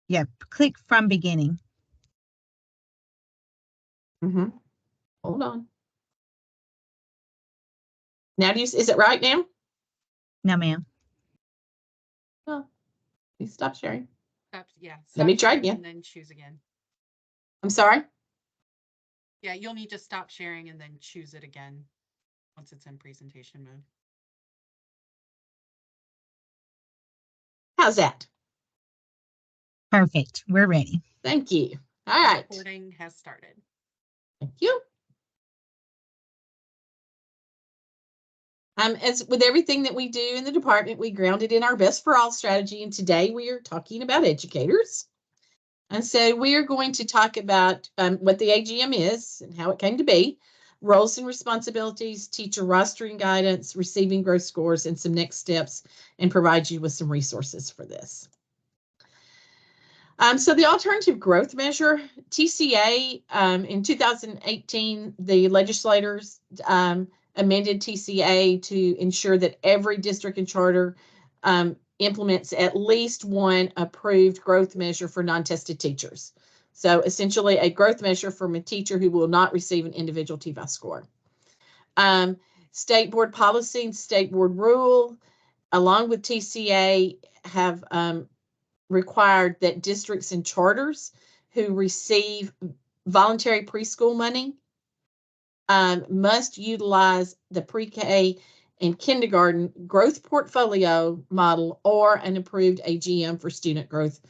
Yeah, click from beginning. Hold on. Now, is it right now? No, ma'am. Oh, please stop sharing. Yeah. Let me try again. And then choose again. I'm sorry? Yeah, you'll need to stop sharing and then choose it again once it's in presentation mode. How's that? Perfect. We're ready. Thank you. All right. Recording has started. Thank you. As with everything that we do in the department, we ground it in our Best for All strategy. And today we are talking about educators. And so we are going to talk about what the AGM is and how it came to be, roles and responsibilities, teacher rostering guidance, receiving growth scores, and some next steps, and provide you with some resources for this. So the alternative growth measure, TCA, in 2018, the legislators amended TCA to ensure that every district and charter implements at least one approved growth measure for non-tested teachers. So essentially a growth measure from a teacher who will not receive an individual TVAS score. State board policy and state board rule, along with TCA, have required that districts and charters who receive voluntary preschool money must utilize the pre-K and kindergarten growth portfolio model or an approved AGM for student growth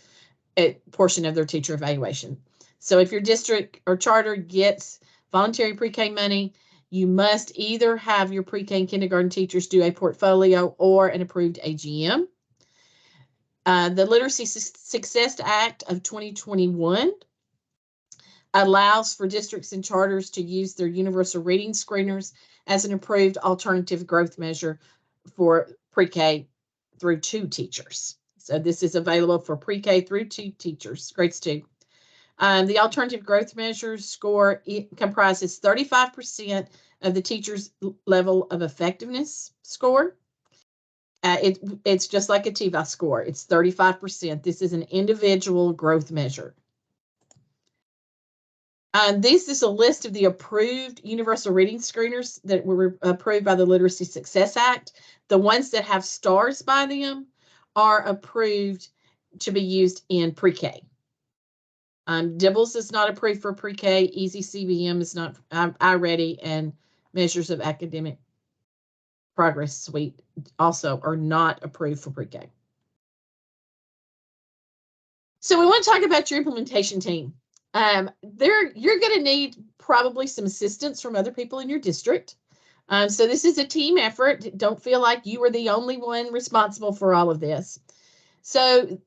portion of their teacher evaluation. So if your district or charter gets voluntary pre-K money, you must either have your pre-K and kindergarten teachers do a portfolio or an approved AGM. The Literacy Success Act of 2021 allows for districts and charters to use their universal reading screeners as an approved alternative growth measure for pre-K through 2 teachers. So this is available for pre-K through 2 teachers, grades 2. The alternative growth measure score comprises 35% of the teacher's level of effectiveness score. It's just like a TVAS score. It's 35%. This is an individual growth measure. This is a list of the approved universal reading screeners that were approved by the Literacy Success Act. The ones that have stars by them are approved to be used in pre-K. Dibbles is not approved for pre-K. Easy CBM is not. iReady and Measures of Academic Progress Suite also are not approved for pre-K. So we want to talk about your implementation team. You're going to need probably some assistance from other people in your district. So this is a team effort. Don't feel like you are the only one responsible for all of this. So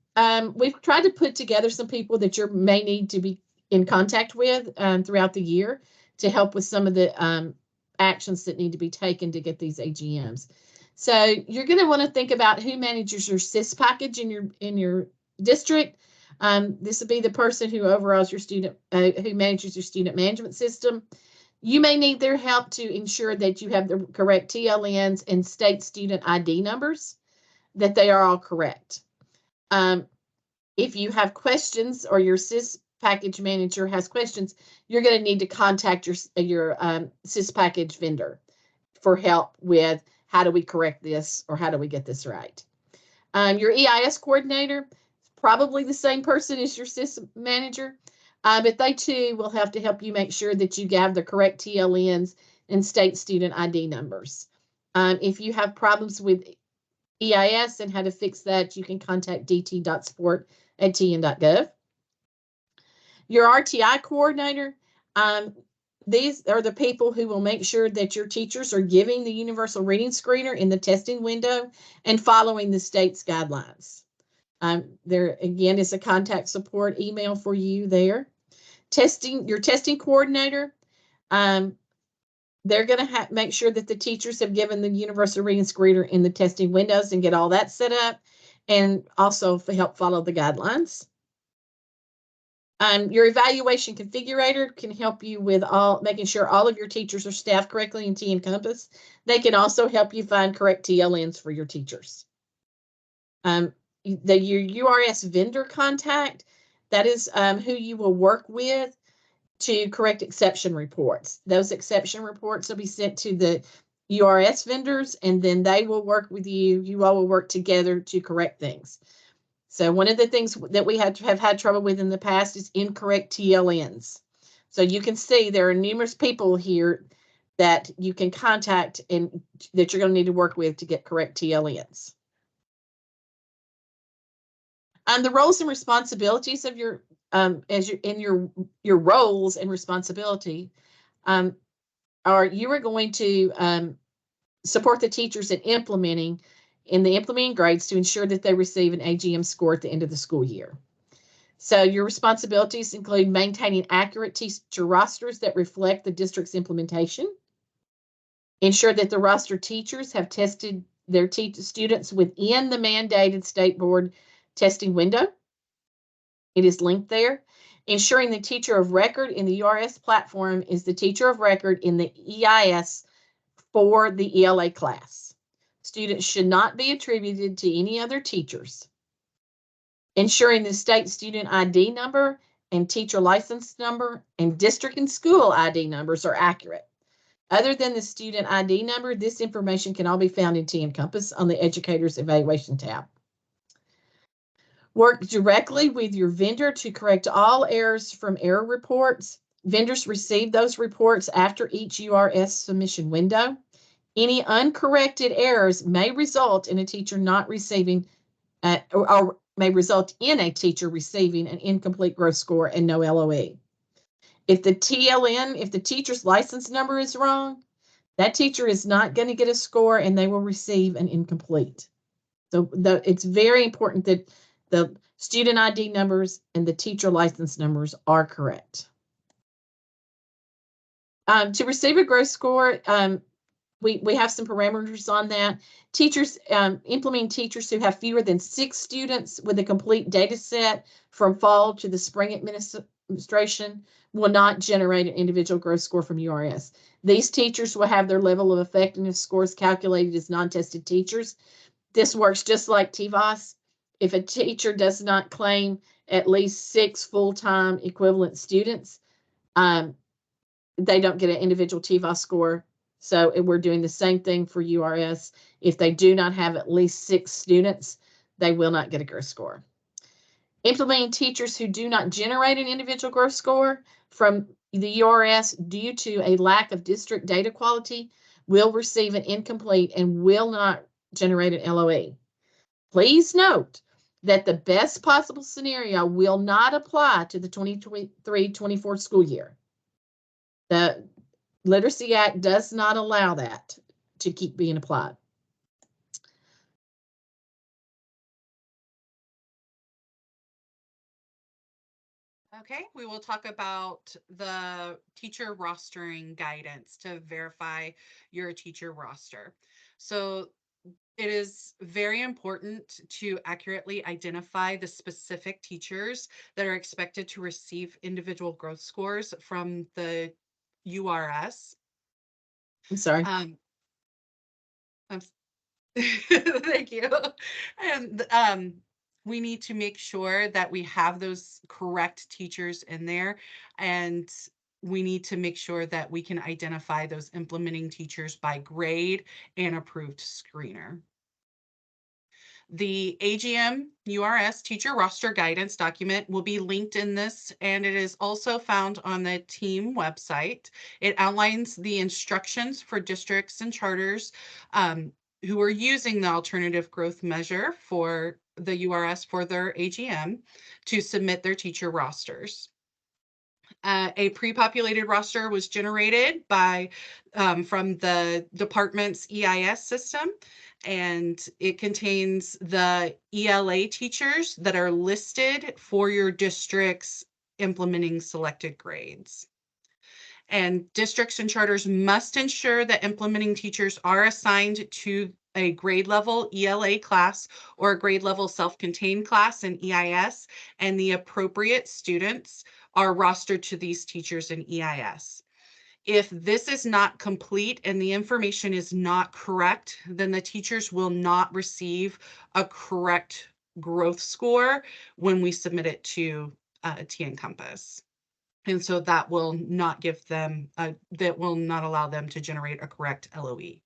we've tried to put together some people that you may need to be in contact with throughout the year to help with some of the actions that need to be taken to get these AGMs. So you're going to want to think about who manages your SIS package in your district. This would be the person who overalls your student, who manages your student management system. You may need their help to ensure that you have the correct TLNs and state student ID numbers, that they are all correct. If you have questions or your SIS package manager has questions, you're going to need to contact your SIS package vendor for help with how do we correct this or how do we get this right. Your EIS coordinator, probably the same person as your SIS manager, but they too will have to help you make sure that you have the correct TLNs and state student ID numbers. If you have problems with EIS and how to fix that, you can contact dt.support@tn.gov. Your RTI coordinator, these are the people who will make sure that your teachers are giving the universal reading screener in the testing window and following the state's guidelines. There again is a contact support email for you there. Your testing coordinator, they're going to make sure that the teachers have given the universal reading screener in the testing windows and get all that set up, and also help follow the guidelines. Your evaluation configurator can help you with making sure all of your teachers are staffed correctly in TN Compass. They can also help you find correct TLNs for your teachers. Your URS vendor contact, That is who you will work with to correct exception reports. Those exception reports will be sent to the URS vendors, and then they will work with you. You all will work together to correct things. So one of the things that we have had trouble with in the past is incorrect TLNs. So you can see there are numerous people here that you can contact and that you're going to need to work with to get correct TLNs. And the roles and responsibilities of your your roles and responsibility are you are going to support the teachers in the implementing grades to ensure that they receive an AGM score at the end of the school year. So your responsibilities include maintaining accurate teacher rosters that reflect the district's implementation, ensure that the roster teachers have tested their students within the mandated state board testing window. It is linked there. Ensuring the teacher of record in the URS platform is the teacher of record in the EIS for the ELA class. Students should not be attributed to any other teachers. Ensuring the state student ID number and teacher license number and district and school ID numbers are accurate. Other than the student ID number, this information can all be found in TN Compass on the Educator's Evaluation tab. Work directly with your vendor to correct all errors from error reports. Vendors receive those reports after each URS submission window. Any uncorrected errors may result in a teacher not receiving, or may result in a teacher receiving an incomplete growth score and no LOE. If the teacher's license number is wrong, that teacher is not going to get a score and they will receive an incomplete. So it's very important that the student ID numbers and the teacher license numbers are correct. To receive a growth score, we have some parameters on that. Teachers, implementing teachers who have fewer than 6 students with a complete data set from fall to the spring administration will not generate an individual growth score from URS. These teachers will have their level of effectiveness scores calculated as non-tested teachers. This works just like TVOS. If a teacher does not claim at least 6 full-time equivalent students, they don't get an individual TVOS score. So we're doing the same thing for URS. If they do not have at least 6 students, they will not get a growth score. Implementing teachers who do not generate an individual growth score from the URS due to a lack of district data quality will receive an incomplete and will not generate an LOE. Please note that the best possible scenario will not apply to the 2023-24 school year. The Literacy Act does not allow that to keep being applied. Okay, we will talk about the teacher rostering guidance to verify your teacher roster. So it is very important to accurately identify the specific teachers that are expected to receive individual growth scores from the URS. I'm sorry. Thank you. And we need to make sure that we have those correct teachers in there, and we need to make sure that we can identify those implementing teachers by grade and approved screener. The AGM URS teacher roster guidance document will be linked in this, and it is also found on the team website. It outlines the instructions for districts and charters who are using the alternative growth measure for the URS for their AGM to submit their teacher rosters. A pre-populated roster was generated from the department's EIS system, and it contains the ELA teachers that are listed for your district's implementing selected grades. And districts and charters must ensure that implementing teachers are assigned to a grade level ELA class or a grade level self-contained class in EIS, and the appropriate students are rostered to these teachers in EIS. If this is not complete and the information is not correct, then the teachers will not receive a correct growth score when we submit it to TN Compass. And so that will not give them, that will not allow them to generate a correct LOE.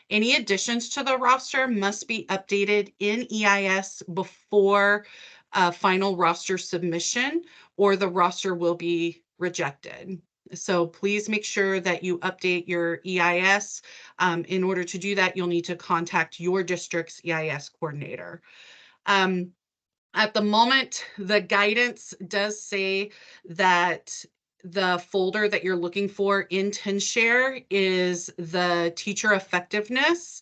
Any additions to the roster must be updated in EIS before final roster submission, or the roster will be rejected. So please make sure that you update your EIS. In order to do that, you'll need to contact your district's EIS coordinator. At the moment, the guidance does say that the folder that you're looking for in TenShare is the teacher effectiveness.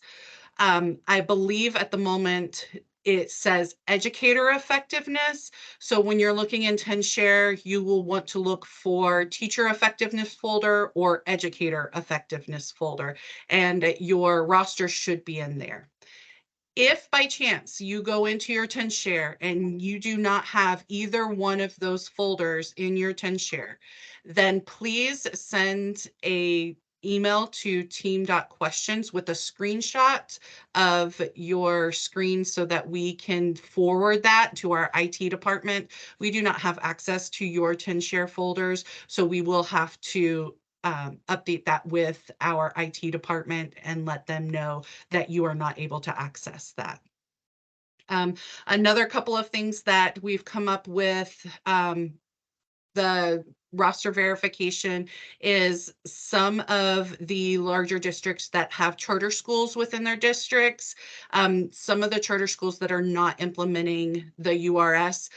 I believe at the moment it says educator effectiveness. So when you're looking in TenShare, you will want to look for teacher effectiveness folder or educator effectiveness folder, and your roster should be in there. If by chance you go into your TenShare and you do not have either one of those folders in your TenShare, then please send a email to team.questions with a screenshot of your screen so that we can forward that to our IT department. We do not have access to your TenShare folders, so we will have to update that with our IT department and let them know that you are not able to access that. Another couple of things that we've come up with, the roster verification, is some of the larger districts that have charter schools within their districts, some of the charter schools that are not implementing the URS,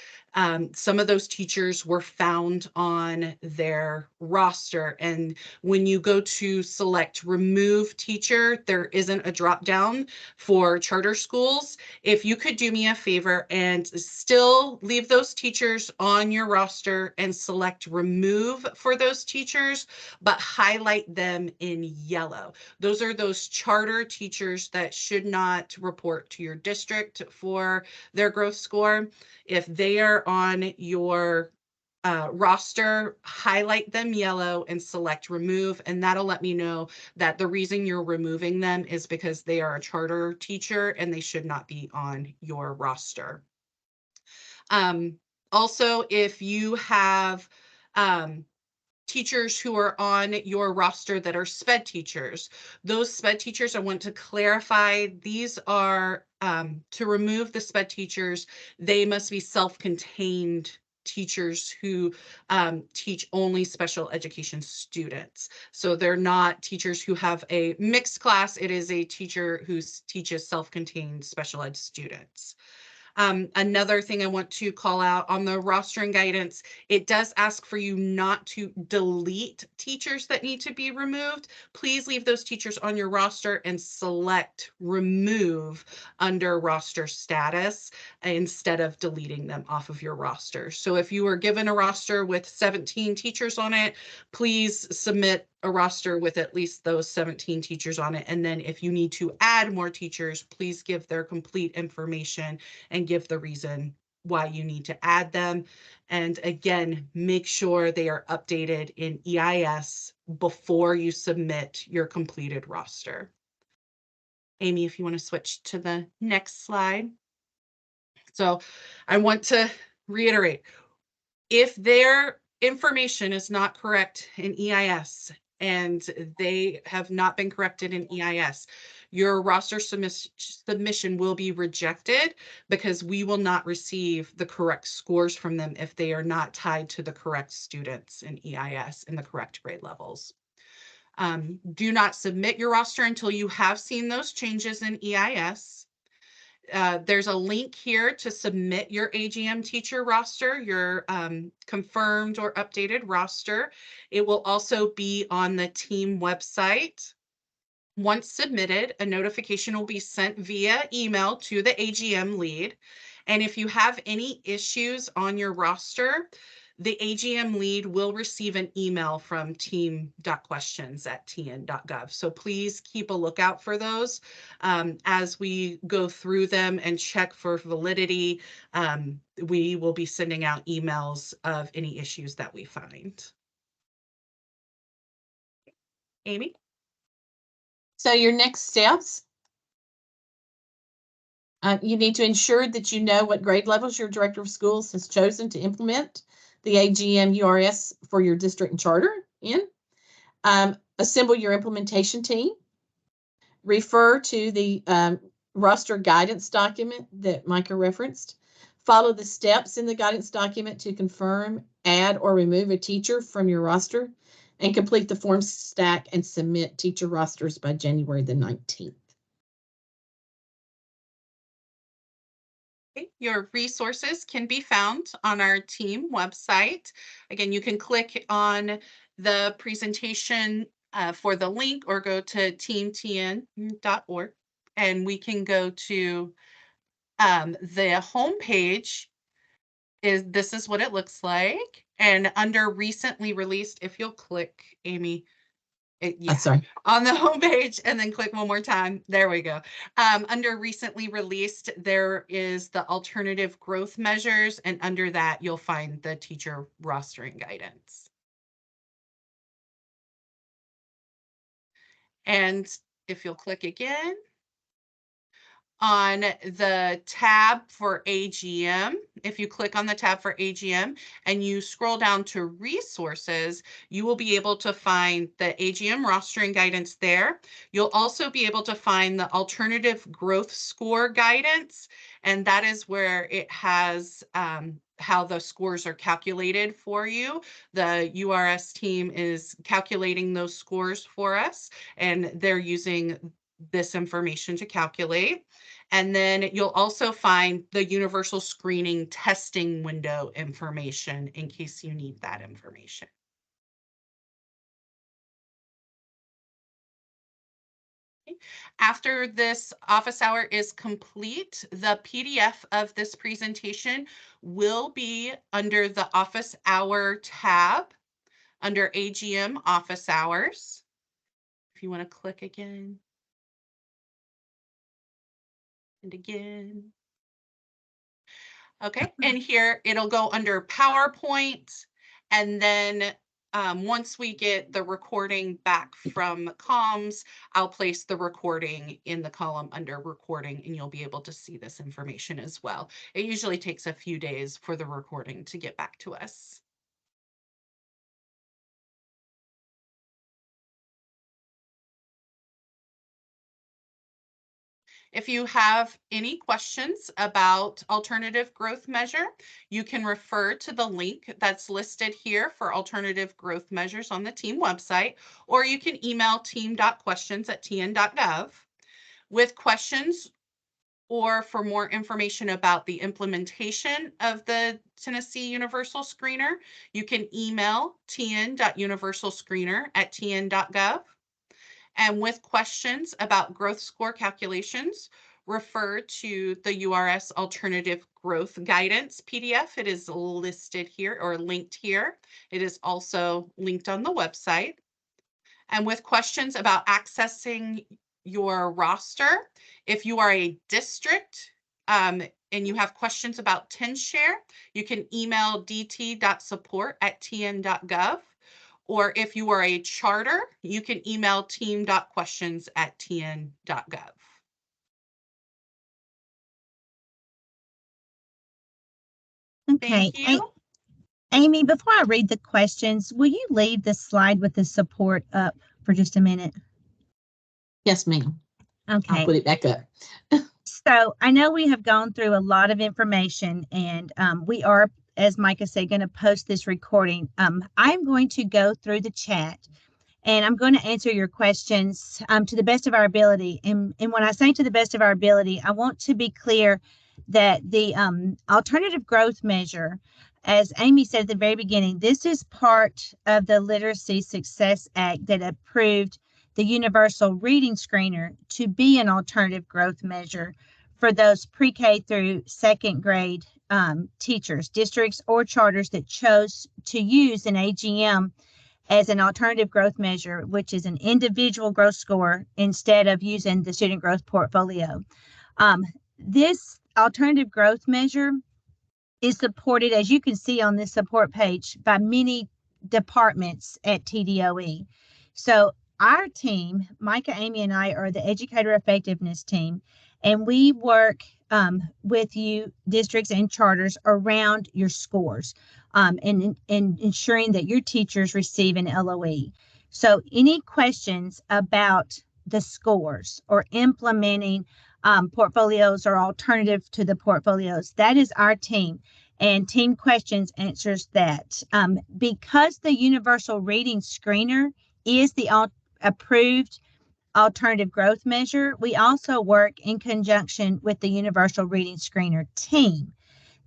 some of those teachers were found on their roster. And when you go to select remove teacher, there isn't a drop down for charter schools. If you could do me a favor and still leave those teachers on your roster and select remove for those teachers, but highlight them in yellow. Those are those charter teachers that should not report to your district for their growth score. If they are on your roster, highlight them yellow and select remove, and that'll let me know that the reason you're removing them is because they are a charter teacher and they should not be on your roster. Also, if you have teachers who are on your roster that are SPED teachers, those SPED teachers, I want to clarify, these are, to remove the SPED teachers, they must be self-contained teachers who teach only special education students. So they're not teachers who have a mixed class. It is a teacher who teaches self-contained special ed students. Another thing I want to call out on the rostering guidance, it does ask for you not to delete teachers that need to be removed. Please leave those teachers on your roster and select remove under roster status instead of deleting them off of your roster. So if you were given a roster with 17 teachers on it, please submit a roster with at least those 17 teachers on it. And then if you need to add more teachers, please give their complete information and give the reason why you need to add them. And again, make sure they are updated in EIS before you submit your completed roster. Amy, if you want to switch to the next slide. So I want to reiterate, if their information is not correct in EIS and they have not been corrected in EIS, your roster submission will be rejected because we will not receive the correct scores from them if they are not tied to the correct students in EIS and the correct grade levels. Do not submit your roster until you have seen those changes in EIS. There's a link here to submit your AGM teacher roster, your confirmed or updated roster. It will also be on the team website. Once submitted, a notification will be sent via email to the AGM lead. And if you have any issues on your roster, the AGM lead will receive an email from team.questions@tn.gov. So please keep a lookout for those as we go through them and check for validity. We will be sending out emails of any issues that we find. Amy? So your next steps, you need to ensure that you know what grade levels your director of schools has chosen to implement the AGM URS for your district and charter in. Assemble your implementation team. Refer to the roster guidance document that Micah referenced. Follow the steps in the guidance document to confirm, add, or remove a teacher from your roster, and complete the form stack and submit teacher rosters by January the 19th. Your resources can be found on our team website. Again, you can click on the presentation for the link or go to teamtn.org, and we can go to the homepage. This is what it looks like. And under recently released, if you'll click, Amy, Sorry. On the homepage and then click one more time. There we go. Under recently released, there is the alternative growth measures, and under that, you'll find the teacher rostering guidance. And if you'll click again, on the tab for AGM, if you click on the tab for AGM and you scroll down to resources, you will be able to find the AGM rostering guidance there. You'll also be able to find the alternative growth score guidance, and that is where it has how the scores are calculated for you. The URS team is calculating those scores for us, and they're using this information to calculate. And then you'll also find the universal screening testing window information in case you need that information. After this office hour is complete, the PDF of this presentation will be under the office hour tab under AGM office hours. If you want to click again. And again. Okay, and here it'll go under PowerPoint. And then once we get the recording back from comms, I'll place the recording in the column under recording, and you'll be able to see this information as well. It usually takes a few days for the recording to get back to us. If you have any questions about alternative growth measure, you can refer to the link that's listed here for alternative growth measures on the team website, or you can email team.questions@tn.gov. With questions or for more information about the implementation of the Tennessee Universal Screener, you can email tn.universalscreener@tn.gov. And with questions about growth score calculations, refer to the URS Alternative Growth Guidance PDF. It is listed here or linked here. It is also linked on the website. And with questions about accessing your roster, if you are a district and you have questions about TenShare, you can email dt.support@tn.gov. Or if you are a charter, you can email team.questions@tn.gov. Okay. Thank you. Amy, before I read the questions, will you leave the slide with the support up for just a minute? Yes, ma'am. Okay. I'll put it back up. So I know we have gone through a lot of information, and we are, as Micah said, going to post this recording. I'm going to go through the chat, and I'm going to answer your questions to the best of our ability. And when I say to the best of our ability, I want to be clear that the alternative growth measure, as Amy said at the very beginning, this is part of the Literacy Success Act that approved the Universal Reading Screener to be an alternative growth measure for those pre-K through second grade teachers, districts, or charters that chose to use an AGM as an alternative growth measure, which is an individual growth score instead of using the student growth portfolio. This alternative growth measure is supported, as you can see on this support page, by many departments at TDOE. So our team, Micah, Amy, and I are the educator effectiveness team, and we work with you, districts and charters, around your scores, and ensuring that your teachers receive an LOE. So any questions about the scores or implementing portfolios or alternative to the portfolios, that is our team. And Team Questions answers that. Because the Universal Reading Screener is the approved alternative growth measure, we also work in conjunction with the Universal Reading Screener team.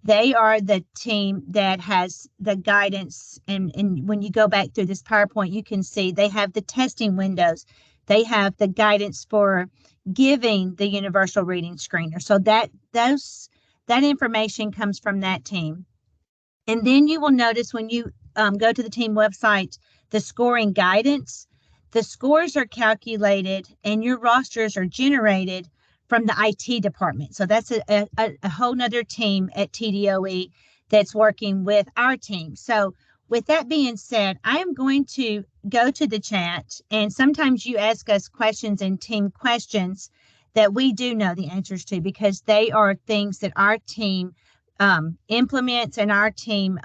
They are the team that has the guidance. And when you go back through this PowerPoint, you can see they have the testing windows. They have the guidance for giving the Universal Reading Screener. So that information comes from that team. And then you will notice when you go to the team website, the scoring guidance, the scores are calculated and your rosters are generated from the IT department. So that's a whole nother team at TDOE that's working with our team. So with that being said, I am going to go to the chat, and sometimes you ask us questions in Team Questions that we do know the answers to, because they are things that our team implements and our team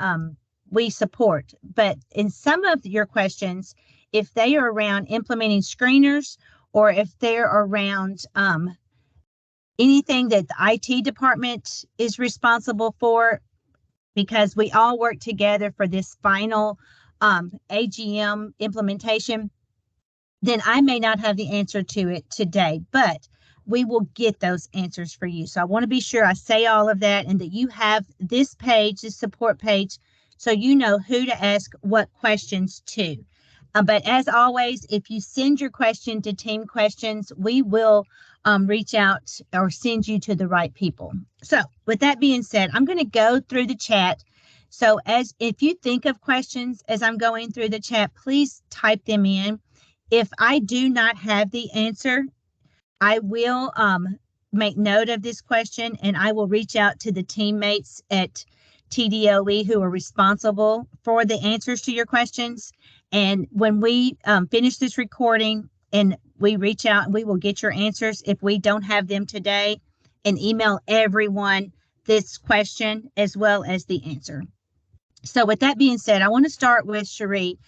we support. But in some of your questions, if they are around implementing screeners, or if they're around anything that the IT department is responsible for, because we all work together for this final AGM implementation, then I may not have the answer to it today, but we will get those answers for you. So I want to be sure I say all of that, and that you have this page, this support page, so you know who to ask what questions to. But as always, if you send your question to Team Questions, we will reach out or send you to the right people. So with that being said, I'm going to go through the chat. So if you think of questions as I'm going through the chat, please type them in. If I do not have the answer, I will make note of this question, and I will reach out to the teammates at TDOE who are responsible for the answers to your questions. And when we finish this recording and we reach out, we will get your answers if we don't have them today, and email everyone this question as well as the answer. So with that being said, I want to start with Cherie.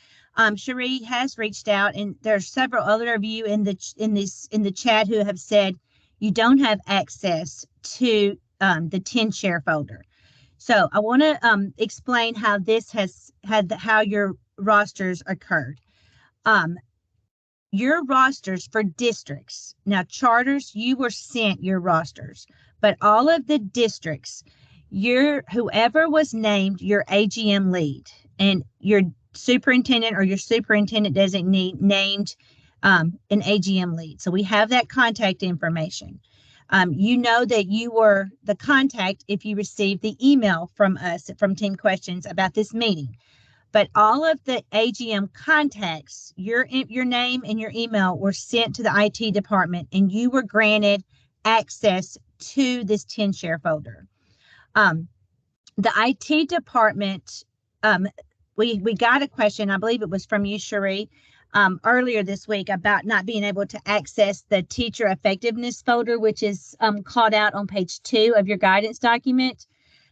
Cherie has reached out, and there's several other of you in the chat who have said you don't have access to the 10 share folder. So I want to explain how this has how your rosters occurred. Your rosters for districts, now charters, you were sent your rosters, but all of the districts, whoever was named your AGM lead and your superintendent or your superintendent designee named an AGM lead. So we have that contact information. You know that you were the contact if you received the email from us, from Team Questions, about this meeting. But all of the AGM contacts, your name and your email were sent to the IT department, and you were granted access to this 10 share folder. The IT department, we got a question, I believe it was from you, Cherie, earlier this week, about not being able to access the teacher effectiveness folder, which is called out on page 2 of your guidance document.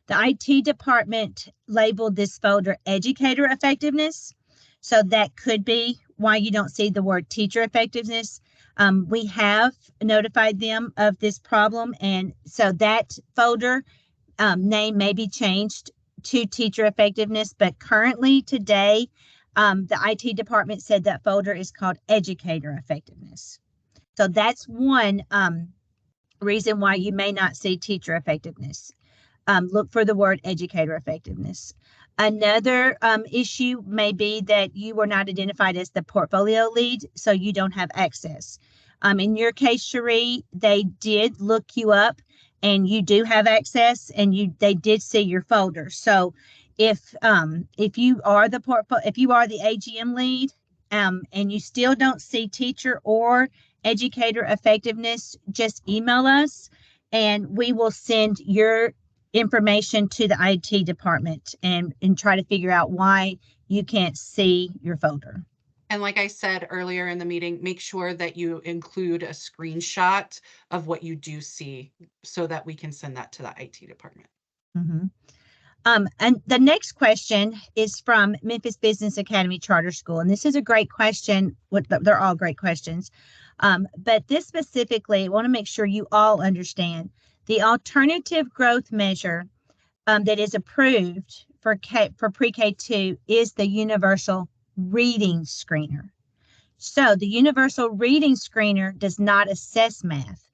The IT department labeled this folder educator effectiveness. So that could be why you don't see the word teacher effectiveness. We have notified them of this problem, and so that folder name may be changed to teacher effectiveness, but currently today, the IT department said that folder is called educator effectiveness. So that's one reason why you may not see teacher effectiveness. Look for the word educator effectiveness. Another issue may be that you were not identified as the portfolio lead, so you don't have access. In your case, Cherie, they did look you up, and you do have access, and they did see your folder. So if you are the AGM lead, and you still don't see teacher or educator effectiveness, just email us, and we will send your information to the IT department and try to figure out why you can't see your folder. And like I said earlier in the meeting, make sure that you include a screenshot of what you do see so that we can send that to the IT department. Mhm. And the next question is from Memphis Business Academy Charter School. And this is a great question. They're all great questions. But this specifically, I want to make sure you all understand the alternative growth measure that is approved for pre-K 2 is the Universal Reading Screener. So the Universal Reading Screener does not assess math.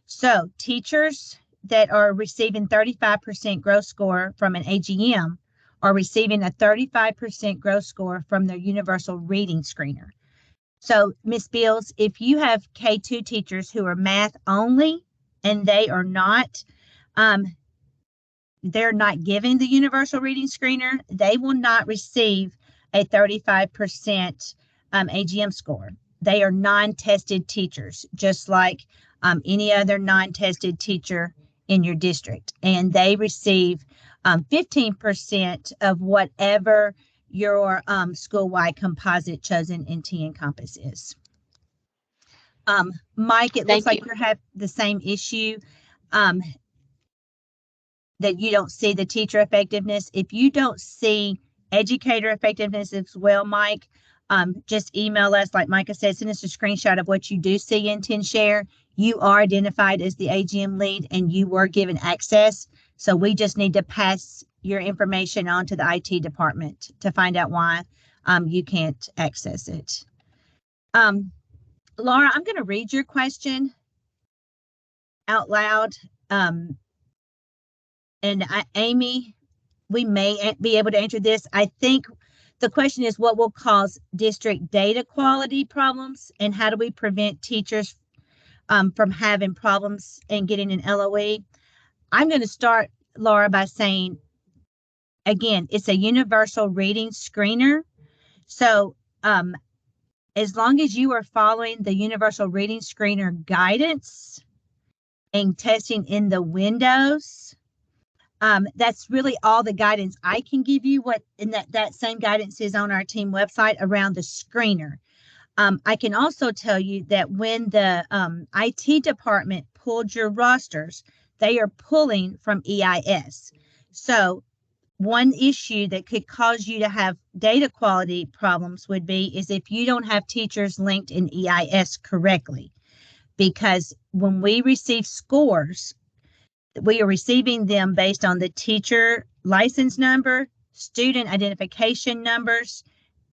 So teachers that are receiving 35% growth score from an AGM are receiving a 35% growth score from their Universal Reading Screener. So Ms. Beals, if you have K2 teachers who are math only and they're not giving the Universal Reading Screener, they will not receive a 35% AGM score. They are non-tested teachers, just like any other non-tested teacher in your district. And they receive 15% of whatever your school-wide composite chosen in T Encompass is. Mike, it looks like you have the same issue. That you don't see the teacher effectiveness. If you don't see educator effectiveness as well, Mike, just email us. Like Micah said, send us a screenshot of what you do see in TenShare. You are identified as the AGM lead and you were given access. So we just need to pass your information on to the IT department to find out why you can't access it. Laura, I'm going to read your question out loud. And Amy, we may be able to answer this. I think the question is what will cause district data quality problems and how do we prevent teachers from having problems and getting an LOE? I'm going to start, Laura, by saying, again, it's a universal reading screener. So as long as you are following the universal reading screener guidance and testing in the windows, that's really all the guidance I can give you. What in that same guidance is on our team website around the screener. I can also tell you that when the IT department pulled your rosters, they are pulling from EIS. So one issue that could cause you to have data quality problems would be is if you don't have teachers linked in EIS correctly. Because when we receive scores, we are receiving them based on the teacher license number, student identification numbers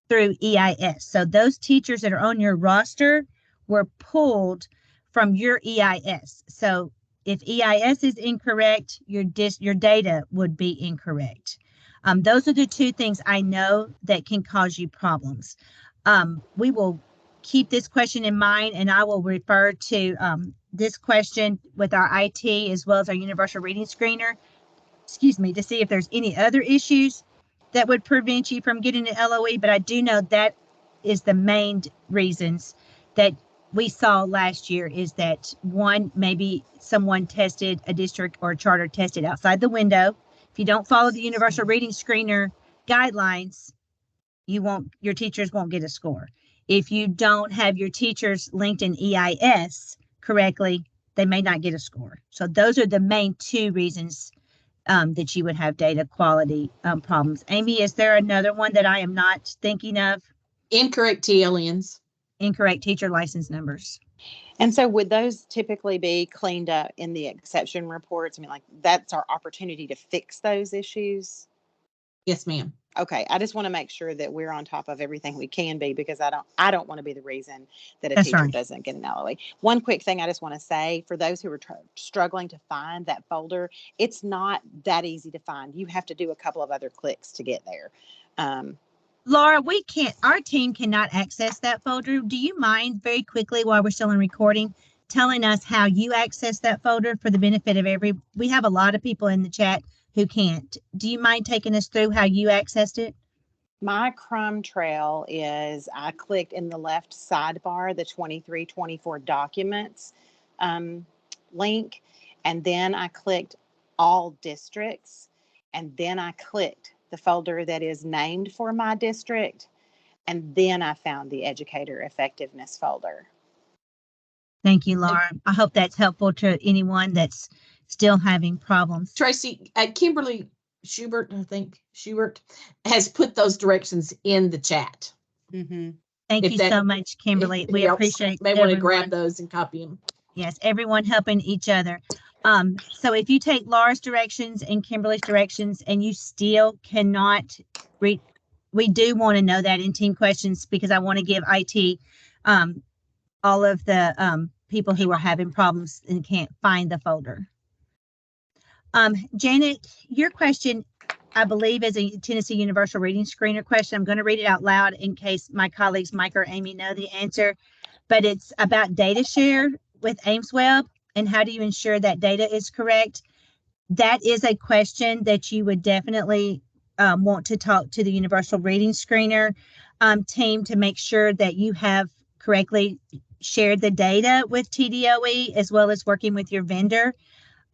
through EIS. So those teachers that are on your roster were pulled from your EIS. So if EIS is incorrect, your data would be incorrect. Those are the two things I know that can cause you problems. We will keep this question in mind, and I will refer to this question with our IT as well as our universal reading screener, to see if there's any other issues that would prevent you from getting an LOE. But I do know that is the main reasons that we saw last year is that one, maybe someone tested a district or a charter tested outside the window. If you don't follow the universal reading screener guidelines, your teachers won't get a score. If you don't have your teachers linked in EIS correctly, they may not get a score. So those are the main two reasons that you would have data quality problems. Amy, is there another one that I am not thinking of? Incorrect TLNs. Incorrect teacher license numbers. And so would those typically be cleaned up in the exception reports? I mean, like that's our opportunity to fix those issues? Yes, ma'am. Okay, I just want to make sure that we're on top of everything we can be because I don't want to be the reason that a That's teacher right. doesn't get an LOE. One quick thing I just want to say for those who are struggling to find that folder, it's not that easy to find. You have to do a couple of other clicks to get there. Laura, our team cannot access that folder. Do you mind very quickly while we're still in recording telling us how you access that folder for the benefit of we have a lot of people in the chat who can't. Do you mind taking us through how you accessed it? My crumb trail is I clicked in the left sidebar, the 2324 documents link, and then I clicked all districts, and then I clicked the folder that is named for my district. And then I found the educator effectiveness folder. Thank you, Laura. I hope that's helpful to anyone that's still having problems. Tracy, Kimberly Schubert, I think Schubert, has put those directions in the chat. Mm-hmm. Thank If you that- so much, Kimberly. We appreciate may want to everyone. grab those and copy them. Yes, everyone helping each other. So if you take Laura's directions and Kimberly's directions and you still cannot read, we do want to know that in team questions, because I want to give IT all of the people who are having problems and can't find the folder. Janet, your question, I believe, is a Tennessee Universal Reading Screener question. I'm going to read it out loud in case my colleagues Mike or Amy know the answer, but it's about data share with AimsWeb and how do you ensure that data is correct. That is a question that you would definitely want to talk to the Universal Reading Screener team to make sure that you have correctly shared the data with TDOE, as well as working with your vendor.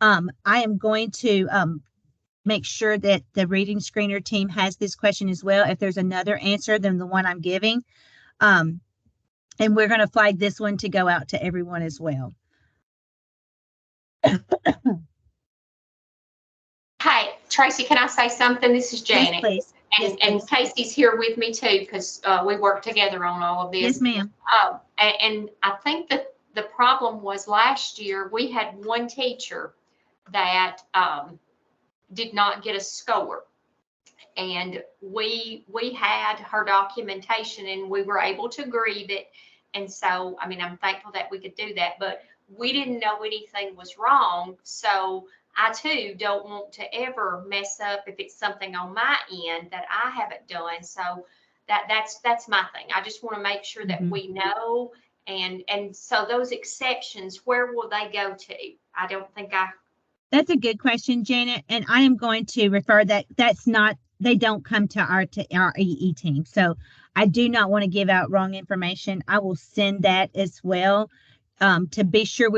I am going to make sure that the reading screener team has this question as well, if there's another answer than the one I'm giving. And we're going to flag this one to go out to everyone as well. Hey, Tracy, can I say something? This is Janet. Yes, please. And, Yes, please. and Casey's here with me too, because we work together on all of this. Yes, ma'am. And I think that the problem was last year we had one teacher that did not get a score. And we had her documentation and we were able to grieve it. And so, I mean, I'm thankful that we could do that, but we didn't know anything was wrong. So I too don't want to ever mess up if it's something on my end that I haven't done. So that's my thing. I just want to make sure that we know. And so those exceptions, where will they go to? I don't think That's a good question, Janet. And I am going to refer they don't come to our EE team. So I do not want to give out wrong information. I will send that as well to be sure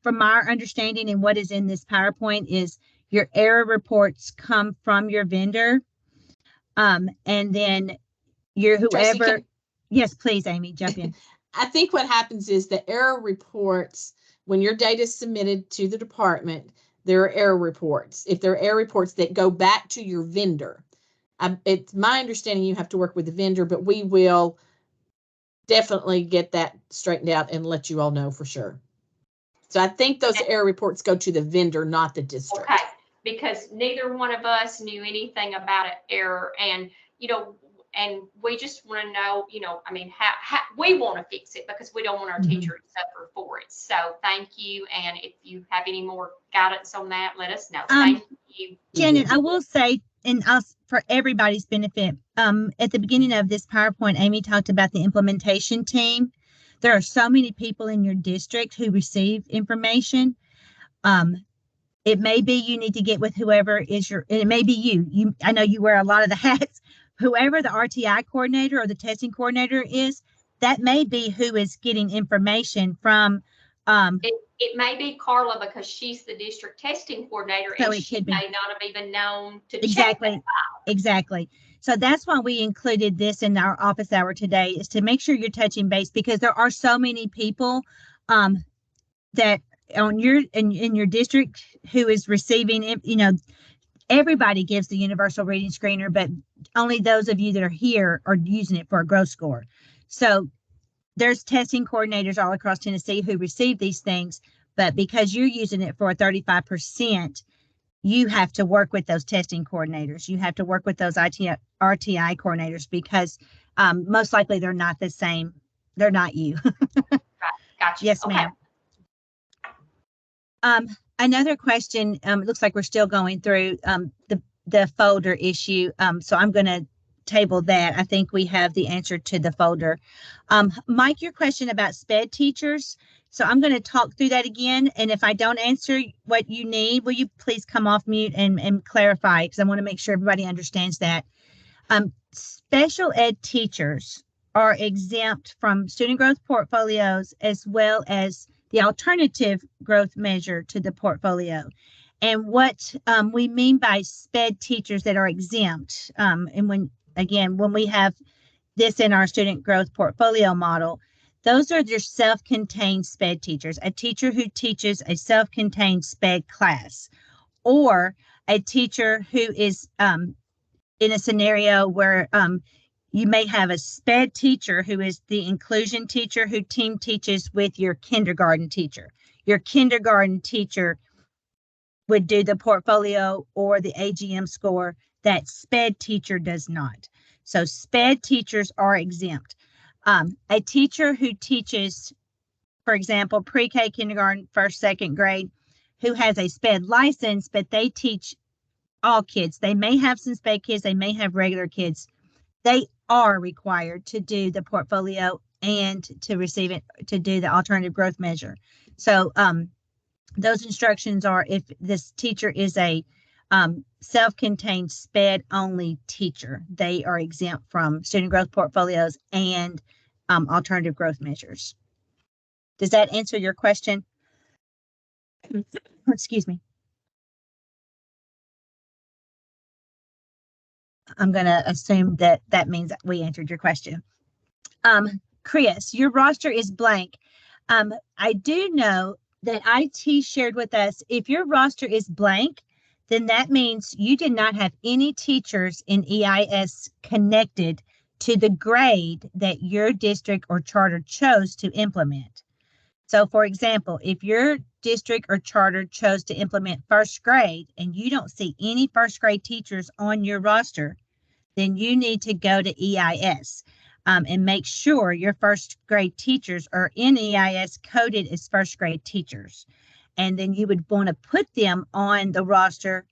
from our understanding and what is in this PowerPoint is your error reports come from your vendor. And then your whoever. Tracy, yes, please, Amy, jump in. I think what happens is the error reports, when your data is submitted to the department, there are error reports. If there are error reports that go back to your vendor, it's my understanding you have to work with the vendor, but we will definitely get that straightened out and let you all know for sure. So I think those error reports go to the vendor, not the district. Okay, because neither one of us knew anything about an error, and and we just want to know, I mean, how we want to fix it because we don't want our teacher to suffer for it. So thank you, and if you have any more guidance on that, let us know. Thank you, Janet. I will say, and for everybody's benefit, at the beginning of this PowerPoint, Amy talked about the implementation team. There are so many people in your district who receive information. It may be you need to get with whoever is it may be you. I know you wear a lot of the hats. Whoever the RTI coordinator or the testing coordinator is, that may be who is getting information from. It may be Carla because she's the district testing coordinator, so and she may not have even known to check that file. Exactly. So that's why we included this in our office hour today, is to make sure you're touching base, because there are so many people that on in your district who is receiving, everybody gives the Universal Reading Screener, but only those of you that are here are using it for a growth score. So there's testing coordinators all across Tennessee who receive these things, but because you're using it for a 35%, you have to work with those testing coordinators. You have to work with those RTI coordinators, because most likely they're not the same. They're not you. Right. Gotcha. Yes, okay. ma'am. Another question, it looks like we're still going through the folder issue. So I'm going to table that. I think we have the answer to the folder. Mike, your question about SPED teachers. So I'm going to talk through that again. And if I don't answer what you need, will you please come off mute and clarify? Because I want to make sure everybody understands that. Special ed teachers are exempt from student growth portfolios, as well as the alternative growth measure to the portfolio. And what we mean by SPED teachers that are exempt, and when we have this in our student growth portfolio model, those are your self-contained SPED teachers, a teacher who teaches a self-contained SPED class, or a teacher who is in a scenario where you may have a SPED teacher who is the inclusion teacher who team teaches with your kindergarten teacher. Your kindergarten teacher would do the portfolio or the AGM score. That SPED teacher does not. So SPED teachers are exempt. A teacher who teaches, for example, pre-K, kindergarten, first, second grade, who has a SPED license, but they teach all kids. They may have some SPED kids, they may have regular kids. They are required to do the portfolio and to receive it, to do the alternative growth measure. So those instructions are, if this teacher is a self-contained SPED only teacher, they are exempt from student growth portfolios and alternative growth measures. Does that answer your question? Excuse me. I'm going to assume that that means that we answered your question. Chris, your roster is blank. I do know that IT shared with us, if your roster is blank, then that means you did not have any teachers in EIS connected to the grade that your district or charter chose to implement. So for example, if your district or charter chose to implement first grade and you don't see any first grade teachers on your roster, then you need to go to EIS and make sure your first grade teachers are in EIS coded as first grade teachers. And then you would want to put them on the roster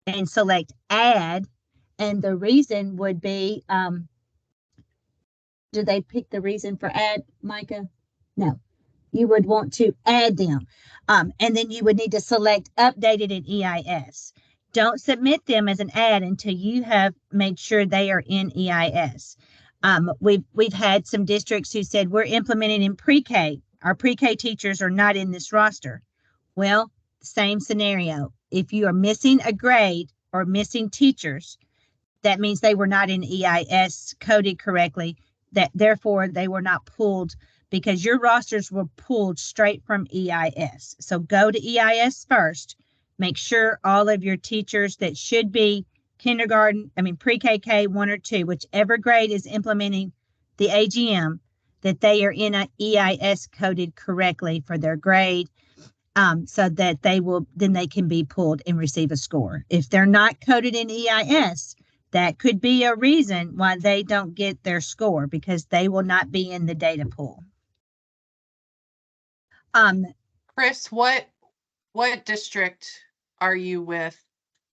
and select add. And the reason would be, do they pick the reason for add, Micah? No. You would want to add them. And then you would need to select updated in EIS. Don't submit them as an ad until you have made sure they are in EIS. We've had some districts who said we're implementing in pre-K. Our pre-K teachers are not in this roster. Well, same scenario. If you are missing a grade or missing teachers, that means they were not in EIS coded correctly. That therefore they were not pulled, because your rosters were pulled straight from EIS. So go to EIS first. Make sure all of your teachers that should be pre-KK 1 or 2, whichever grade is implementing the AGM, that they are in a EIS coded correctly for their grade, so that they can be pulled and receive a score. If they're not coded in EIS, that could be a reason why they don't get their score, because they will not be in the data pool. Chris, what district are you with?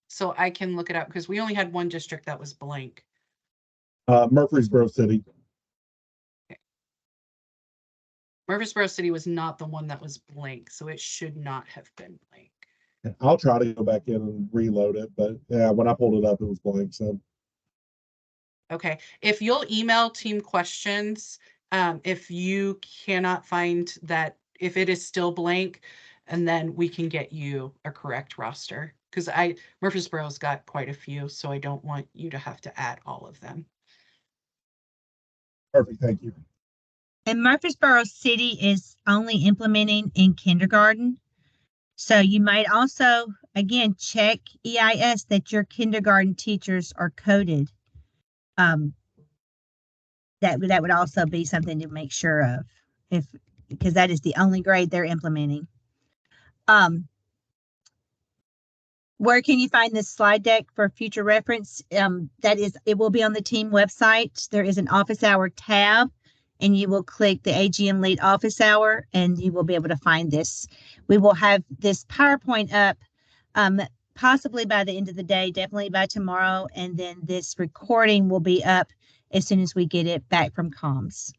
So I can look it up, because we only had one district that was blank. Murfreesboro City. Okay. Murfreesboro City was not the one that was blank, so it should not have been blank. I'll try to go back in and reload it, but yeah, when I pulled it up, it was blank. So okay, if you'll email team questions, if you cannot find that, if it is still blank, and then we can get you a correct roster, because Murfreesboro's got quite a few, so I don't want you to have to add all of them. perfect, thank you. And Murfreesboro City is only implementing in kindergarten. So you might also, again, check EIS that your kindergarten teachers are coded. That would also be something to make sure of, because that is the only grade they're implementing. Where can you find this slide deck for future reference? It will be on the team website. There is an office hour tab, and you will click the AGM lead office hour, and you will be able to find this. We will have this PowerPoint up possibly by the end of the day, definitely by tomorrow, and then this recording will be up as soon as we get it back from comms.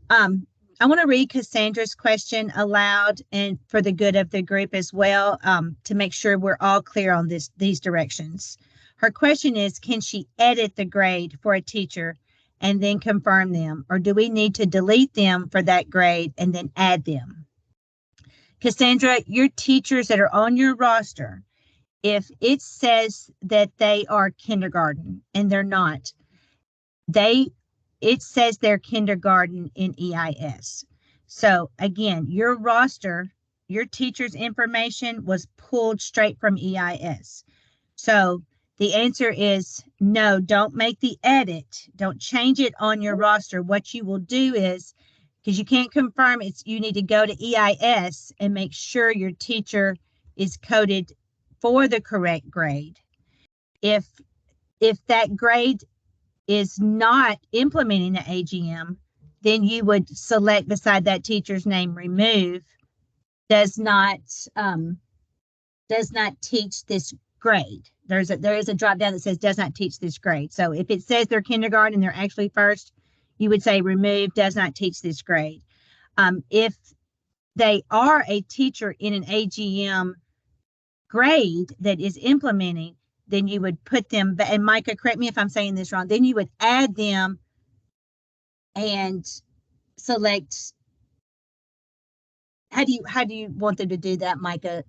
I want to read Cassandra's question aloud, and for the good of the group as well, to make sure we're all clear on these directions. Her question is, can she edit the grade for a teacher and then confirm them, or do we need to delete them for that grade and then add them? Cassandra, your teachers that are on your roster, if it says that they are kindergarten and they're not, it says they're kindergarten in EIS. So again, your roster, your teacher's information was pulled straight from EIS. So the answer is no, don't make the edit. Don't change it on your roster. What you will do is, because you can't confirm it's, you need to go to EIS and make sure your teacher is coded for the correct grade. If that grade is not implementing the AGM, then you would select beside that teacher's name, remove, does not teach this grade. There is a drop down that says does not teach this grade. So if it says they're kindergarten and they're actually first, you would say remove, does not teach this grade. If they are a teacher in an AGM grade that is implementing, then you would put them, and Micah, correct me if I'm saying this wrong, then you would add them and select. How do you want them to do that, Micah?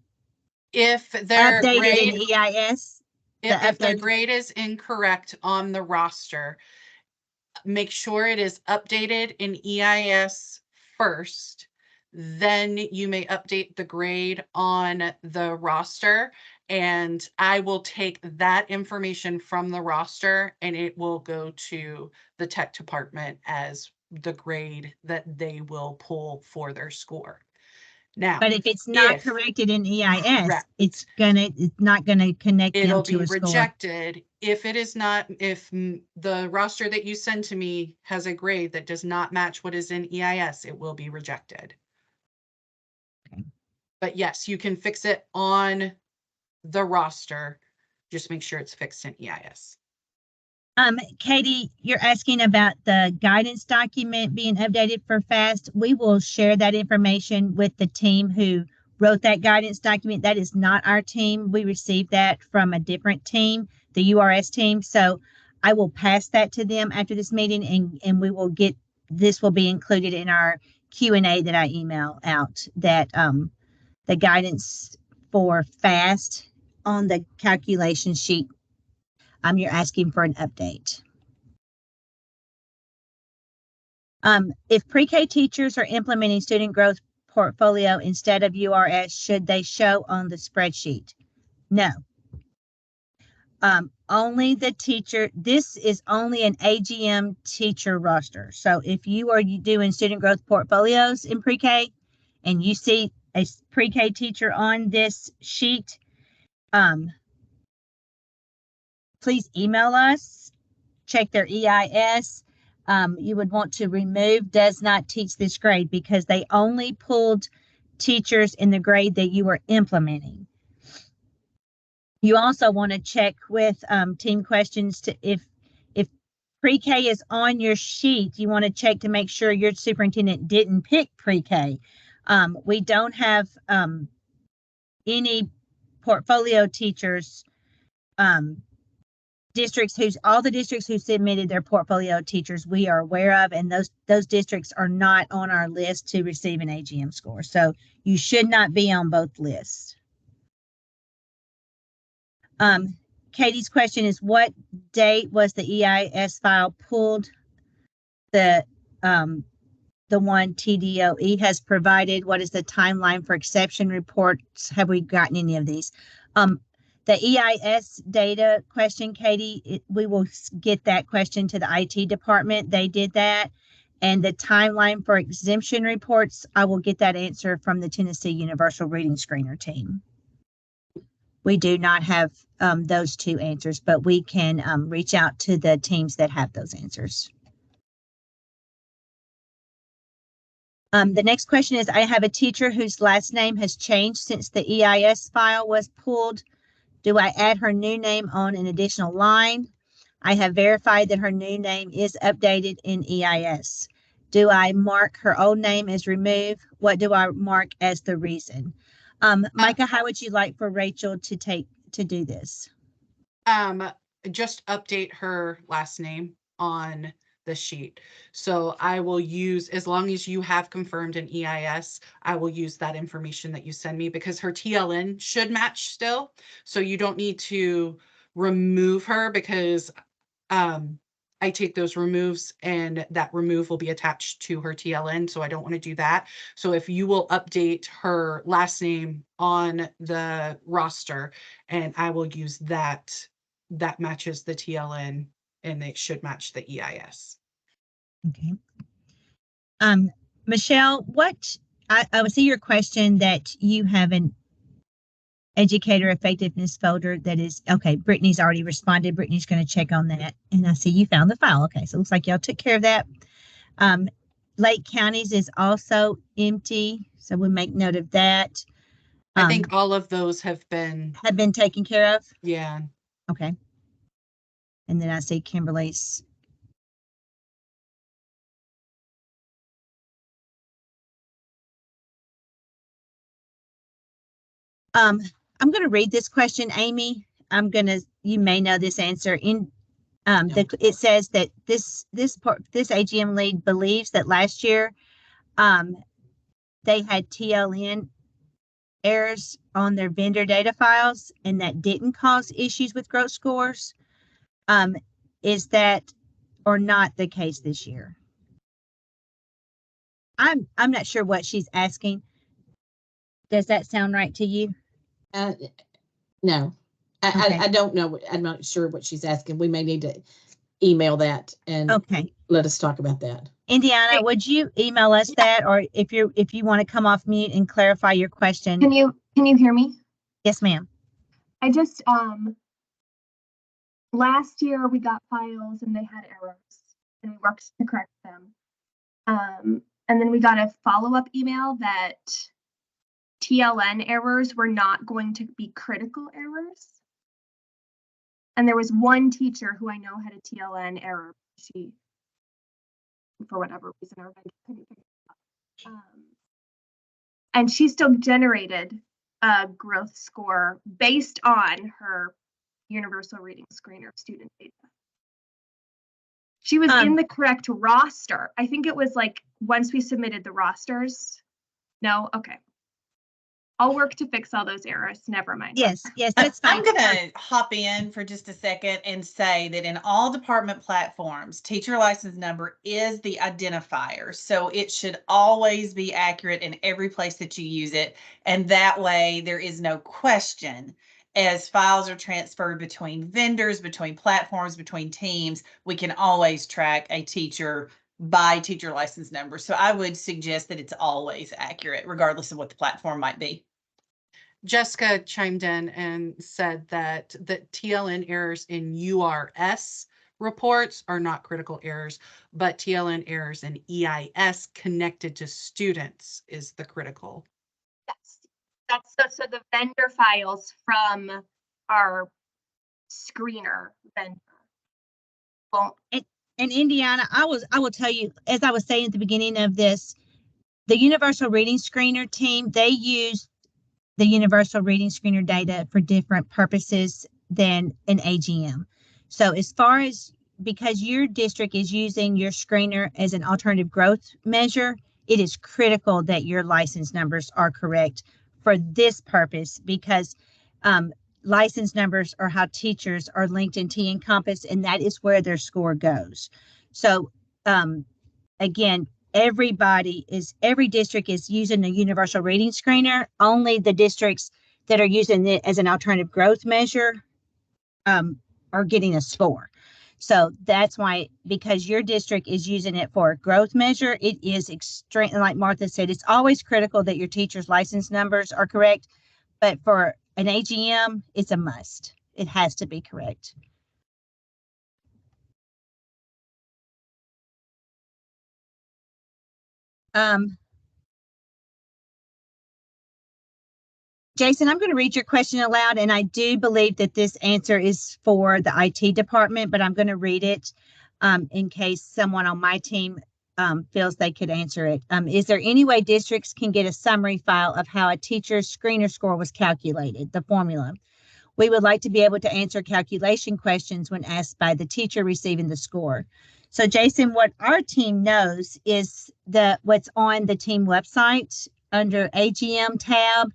If their Updated grade, in EIS? if their grade is incorrect on the roster, make sure it is updated in EIS first. Then you may update the grade on the roster, and I will take that information from the roster and it will go to the tech department as the grade that they will pull for their score. Now, But if it's not corrected in EIS, it's not gonna connect them to a score. It'll be rejected if it is not, if the roster that you send to me has a grade that does not match what is in EIS, it will be rejected. Okay. But yes, you can fix it on the roster. Just make sure it's fixed in EIS. Katie, you're asking about the guidance document being updated for FAST. We will share that information with the team who wrote that guidance document. That is not our team. We received that from a different team, the URS team. So I will pass that to them after this meeting, and we will get, this will be included in our Q&A that I email out, that the guidance for FAST on the calculation sheet. You're asking for an update. If pre-K teachers are implementing student growth portfolio instead of URS, should they show on the spreadsheet? No. Only the teacher, this is only an AGM teacher roster. So if you are doing student growth portfolios in pre-K and you see a pre-K teacher on this sheet, please email us, check their EIS. You would want to remove does not teach this grade because they only pulled teachers in the grade that you are implementing. You also want to check with team questions to if pre-K is on your sheet, you want to check to make sure your superintendent didn't pick pre-K. We don't have any portfolio teachers, all the districts who submitted their portfolio teachers we are aware of, and those districts are not on our list to receive an AGM score. So you should not be on both lists. Katie's question is, what date was the EIS file pulled? The one TDOE has provided. What is the timeline for exception reports? Have we gotten any of these? The EIS data question, Katie, we will get that question to the IT department. They did that. And the timeline for exemption reports, I will get that answer from the Tennessee Universal Reading Screener team. We do not have those two answers, but we can reach out to the teams that have those answers. The next question is, I have a teacher whose last name has changed since the EIS file was pulled. Do I add her new name on an additional line? I have verified that her new name is updated in EIS. Do I mark her old name as remove? What do I mark as the reason? Micah, how would you like for Rachel to do this? Just update her last name on the sheet. So I will use, as long as you have confirmed an EIS, I will use that information that you send me because her TLN should match still. So you don't need to remove her because I I take those removes and that remove will be attached to her TLN. So I don't want to do that. So if you will update her last name on the roster and I will use that, that matches the TLN and it should match the EIS. Okay. Michelle, what I would see your question that you have an educator effectiveness folder that is okay. Brittany's already responded. Brittany's going to check on that. And I see you found the file. Okay. So it looks like y'all took care of that. Lake Counties is also empty. So we'll make note of that. I think all of those have been taken care of. Yeah. Okay. And then I see Kimberly's. I'm going to read this question, Amy. You may know this answer. It says that this AGM lead believes that last year, they had TLN errors on their vendor data files and that didn't cause issues with growth scores. Is that or not the case this year? I'm not sure what she's asking. Does that sound right to you? No, Okay. I don't know. I'm not sure what she's asking. We may need to email that and Okay. let us talk about that. Indiana, would you email us that, or if you want to come off mute and clarify your question? Can you hear me? Yes, ma'am. I just last year we got files and they had errors and we worked to correct them. And then we got a follow-up email that TLN errors were not going to be critical errors. And there was one teacher who I know had a TLN error. She, for whatever reason, our vendor couldn't figure it out. And she still generated a growth score based on her universal reading screener student data. She was in the correct roster. I think it was like once we submitted the rosters. No, okay. I'll work to fix all those errors. Never mind. Yes, that's fine. I'm going to hop in for just a second and say that in all department platforms, teacher license number is the identifier. So it should always be accurate in every place that you use it. And that way there is no question as files are transferred between vendors, between platforms, between teams, we can always track a teacher by teacher license number. So I would suggest that it's always accurate, regardless of what the platform might be. Jessica chimed in and said that the TLN errors in URS reports are not critical errors, but TLN errors in EIS connected to students is the critical. Yes, that's so the vendor files from our screener vendor. Well, And Indiana, I will tell you, as I was saying at the beginning of this, the Universal Reading Screener team, they use the Universal Reading Screener data for different purposes than an AGM. So as far as, because your district is using your screener as an alternative growth measure, it is critical that your license numbers are correct for this purpose, because license numbers are how teachers are linked in T-Encompass, and that is where their score goes. So again, every district is using a universal reading screener. Only the districts that are using it as an alternative growth measure are getting a score. So that's why, because your district is using it for a growth measure, it is extreme. Like Martha said, it's always critical that your teacher's license numbers are correct. But for an AGM, it's a must. It has to be correct. Jason, I'm going to read your question aloud, and I do believe that this answer is for the IT department, but I'm going to read it in case someone on my team feels they could answer it. Is there any way districts can get a summary file of how a teacher's screener score was calculated, the formula? We would like to be able to answer calculation questions when asked by the teacher receiving the score. So Jason, what our team knows is what's on the team website under AGM tab,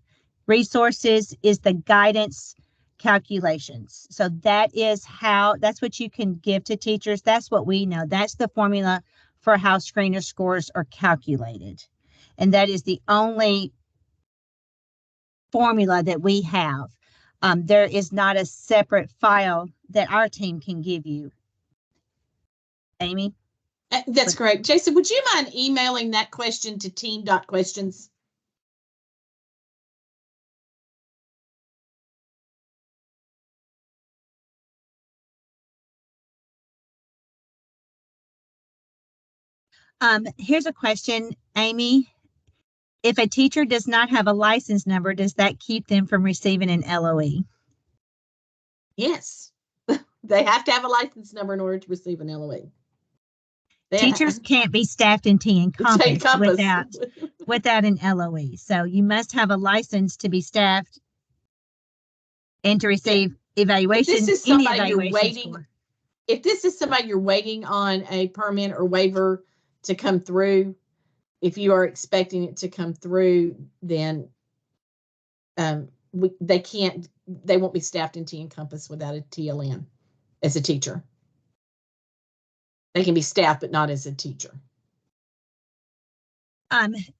resources is the guidance calculations. So that's what you can give to teachers. That's what we know. That's the formula for how screener scores are calculated. And that is the only formula that we have. There is not a separate file that our team can give you. Amy? That's great. Jason, would you mind emailing that question to team.questions? Here's a question, Amy. If a teacher does not have a license number, does that keep them from receiving an LOE? Yes. They have to have a license number in order to receive an LOE. Teachers can't be staffed in T Encompass Compass. without an LOE. So you must have a license to be staffed and to receive evaluation. If this is any somebody you're evaluation waiting, score. if this is somebody you're waiting on a permit or waiver to come through, if you are expecting it to come through, then they won't be staffed in T Encompass without a TLN as a teacher. They can be staffed, but not as a teacher.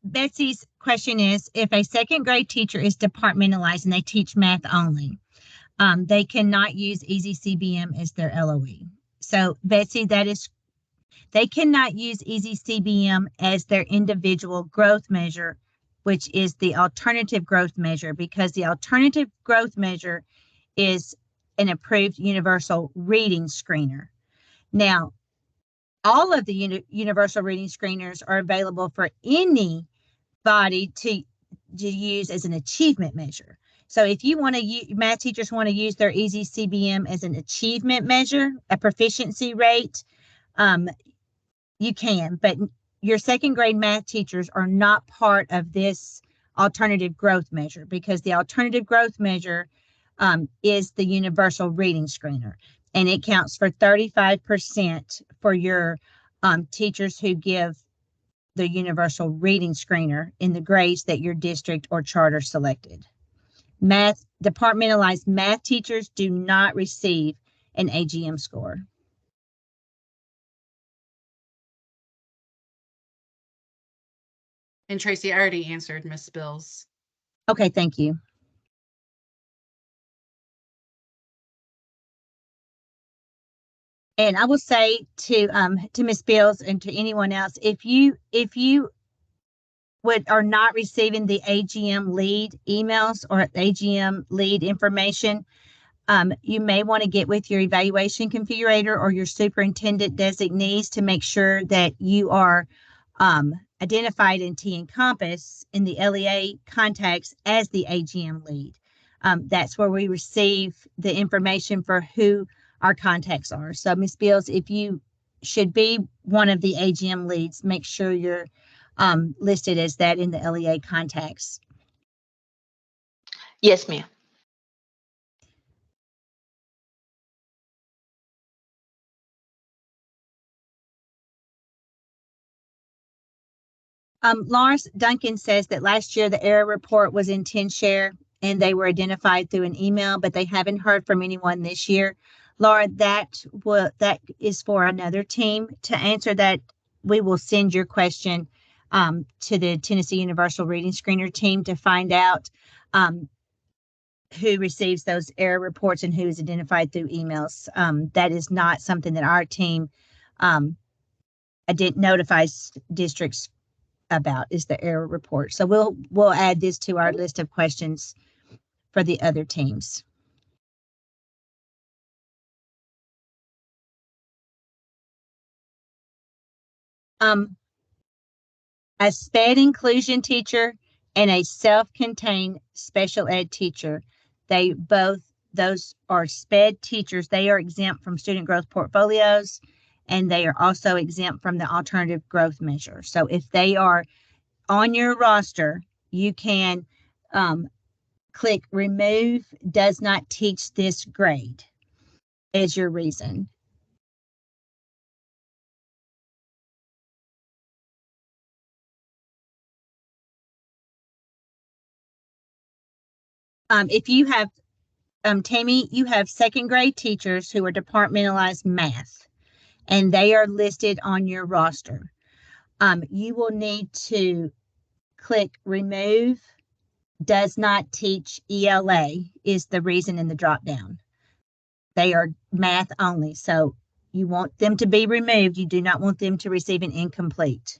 Betsy's question is, if a second grade teacher is departmentalized and they teach math only, they cannot use Easy CBM as their LOE. So Betsy, they cannot use Easy CBM as their individual growth measure, which is the alternative growth measure, because the alternative growth measure is an approved universal reading screener. Now, all of the universal reading screeners are available for anybody to use as an achievement measure. So if you want to, math teachers want to use their Easy CBM as an achievement measure, a proficiency rate, you can, but your second grade math teachers are not part of this alternative growth measure, because the alternative growth measure is the universal reading screener, and it counts for 35% for your teachers who give the universal reading screener in the grades that your district or charter selected. Departmentalized math teachers do not receive an AGM score. And Tracy, I already answered Miss Bills. Okay, thank you. And I will say to Ms. Bills and to anyone else, if you are not receiving the AGM lead emails or AGM lead information, you may want to get with your evaluation configurator or your superintendent designees to make sure that you are identified in T Encompass in the LEA contacts as the AGM lead. That's where we receive the information for who our contacts are. So Ms. Bills, if you should be one of the AGM leads, make sure you're listed as that in the LEA contacts. Yes, ma'am. Lawrence Duncan says that last year the error report was in 10 share and they were identified through an email, but they haven't heard from anyone this year. Laura, that is for another team to answer that. We will send your question to the Tennessee Universal Reading Screener team to find out who receives those error reports and who is identified through emails. That is not something that our team notifies districts about, is the error report. So we'll add this to our list of questions for the other teams. A SPED inclusion teacher and a self-contained special ed teacher, those are SPED teachers. They are exempt from student growth portfolios, and they are also exempt from the alternative growth measure. So if they are on your roster, you can click remove does not teach this grade as your reason. If you have Tammy, you have second grade teachers who are departmentalized math, and they are listed on your roster. You will need to click remove does not teach ELA is the reason in the drop down. They are math only, so you want them to be removed. You do not want them to receive an incomplete.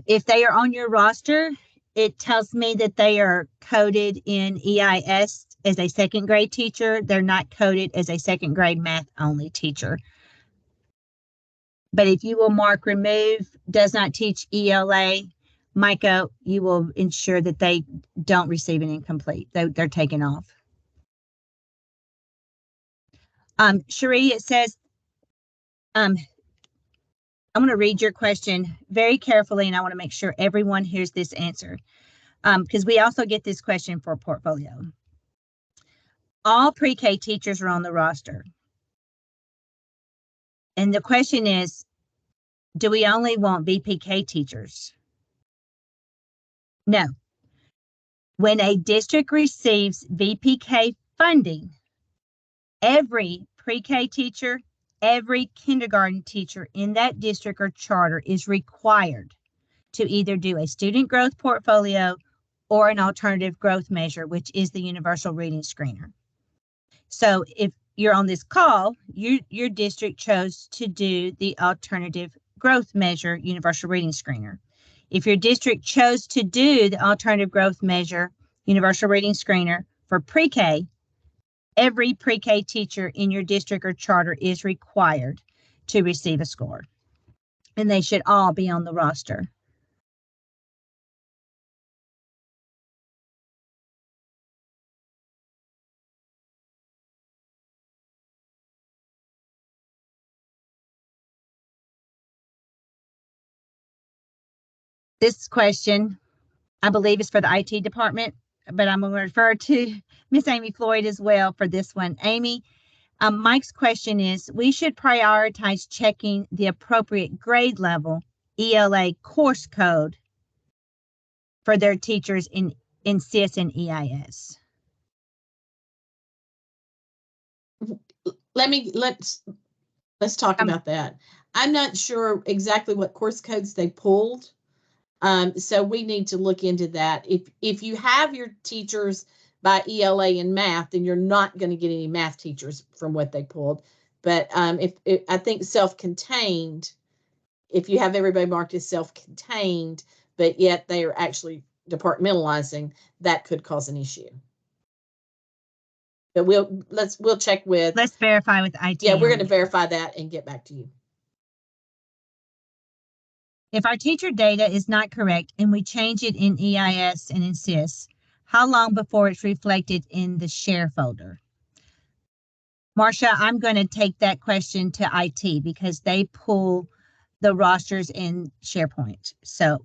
If they are on your roster, it tells me that they are coded in EIS as a second grade teacher. They're not coded as a second grade math only teacher. But if you will mark remove does not teach ELA, Micah, you will ensure that they don't receive an incomplete. They're taken off. Cherie, it says, I'm going to read your question very carefully, and I want to make sure everyone hears this answer, because we also get this question for portfolio. All pre-K teachers are on the roster. And the question is, do we only want VPK teachers? No. When a district receives VPK funding, every pre-K teacher, every kindergarten teacher in that district or charter is required to either do a student growth portfolio or an alternative growth measure, which is the universal reading screener. So if you're on this call, your district chose to do the alternative growth measure universal reading screener. If your district chose to do the alternative growth measure universal reading screener for pre-K, every pre-K teacher in your district or charter is required to receive a score, and they should all be on the roster. This question, I believe, is for the IT department, but I'm going to refer to Miss Amy Floyd as well for this one. Amy, Mike's question is, we should prioritize checking the appropriate grade level ELA course code for their teachers in CIS and EIS. Let's talk about that. I'm not sure exactly what course codes they pulled. So we need to look into that. If you have your teachers by ELA in math, then you're not going to get any math teachers from what they pulled. But if I think self-contained, if you have everybody marked as self-contained, but yet they are actually departmentalizing, that could cause an issue. But we'll check with. Let's verify with IT. Yeah, we're going to verify that and get back to you. If our teacher data is not correct and we change it in EIS and in CIS, how long before it's reflected in the share folder? Marcia, I'm going to take that question to IT because they pull the rosters in SharePoint. So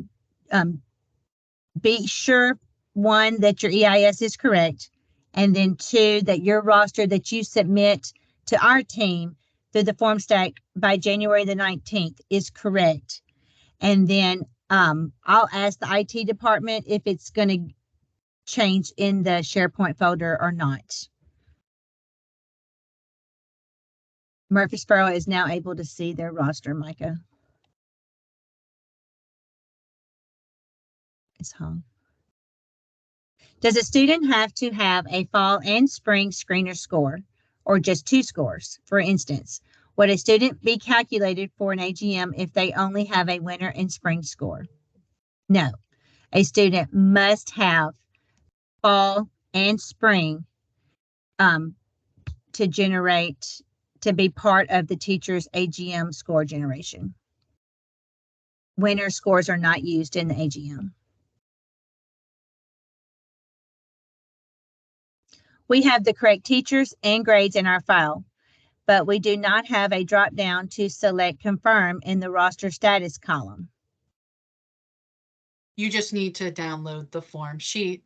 be sure, one, that your EIS is correct, and then two, that your roster that you submit to our team through the form stack by January the 19th is correct. And then I'll ask the IT department if it's going to change in the SharePoint folder or not. Murfreesboro is now able to see their roster, Micah. It's home. Does a student have to have a fall and spring screener score or just 2 scores? For instance, would a student be calculated for an AGM if they only have a winter and spring score? No. A student must have fall and spring to be part of the teacher's AGM score generation. Winter scores are not used in the AGM. We have the correct teachers and grades in our file, but we do not have a drop down to select confirm in the roster status column. You just need to download the form. She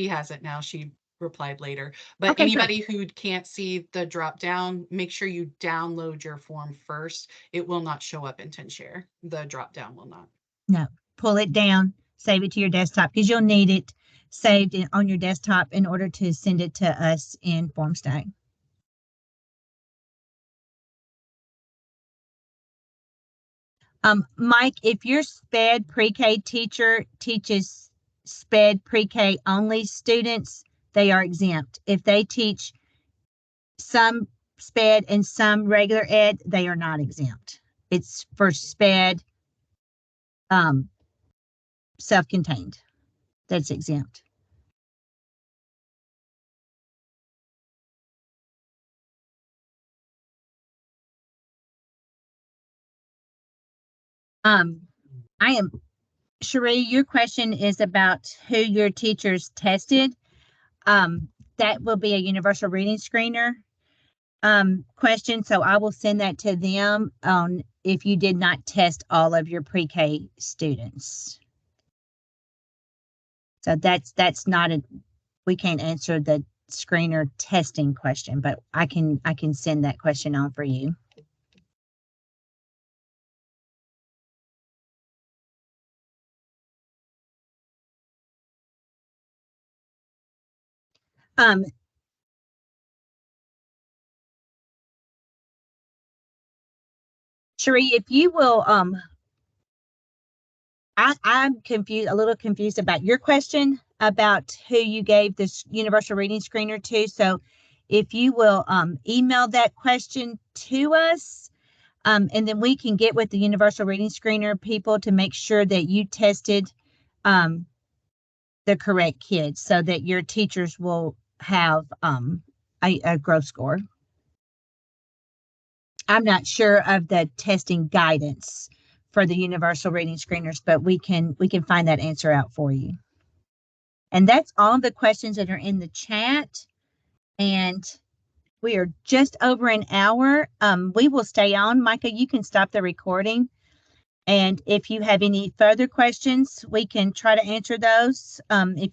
has it now. She replied later. But Okay, anybody who can't see the drop down, make sure you download your form first. It will not show up in TenShare. The drop down will not. No, pull it down, save it to your desktop because you'll need it saved on your desktop in order to send it to us in FormStack. Mike, if your SPED pre-K teacher teaches SPED pre-K only students, they are exempt. If they teach some SPED and some regular ed, they are not exempt. It's for SPED self-contained that's exempt. I am, Cherie, your question is about who your teachers tested. That will be a universal reading screener question. So I will send that to them on if you did not test all of your pre-K students. So that's not a, we can't answer the screener testing question, but I can send that question on for you. Cherie, if you will, I'm confused, a little confused about your question about who you gave this universal reading screener to. So if you will email that question to us, and then we can get with the universal reading screener people to make sure that you tested the correct kids so that your teachers will have a growth score. I'm not sure of the testing guidance for the universal reading screeners, but we can find that answer out for you. And that's all the questions that are in the chat. And we are just over an hour. We will stay on. Micah, you can stop the recording. And if you have any further questions, we can try to answer those. If